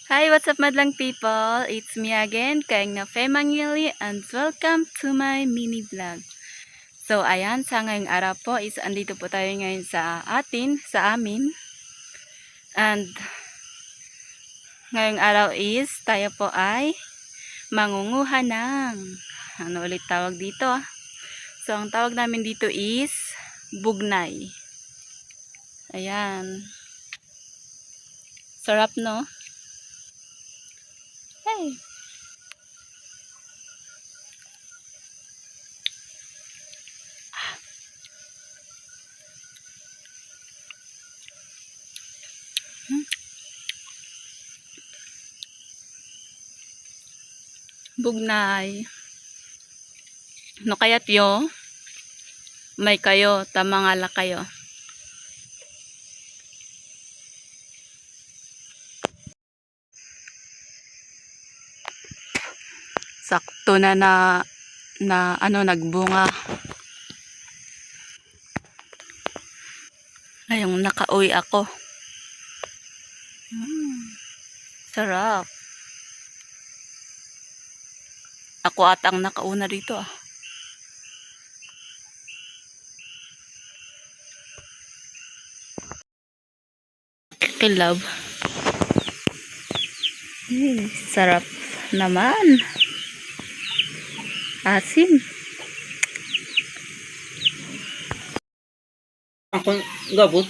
Hi, what's up madlang people? It's me again, Kaing na Femangili, and welcome to my mini vlog. So, ayan, sa ngayong araw po is andito po tayo ngayon sa amin. And ngayong araw is tayo po ay mangunguha ng, ano ulit tawag dito? So, ang tawag namin dito is bugnay. Ayan. Sarap, no? Hey! Bugnay. No kayat yo? May kayo, tamangala kayo. Sakto na nagbunga. Ngayong nakauwi ako. Sarap. Ako atang nakauna dito ah. Kilaw. Sarap naman. Asim. Ako gabot.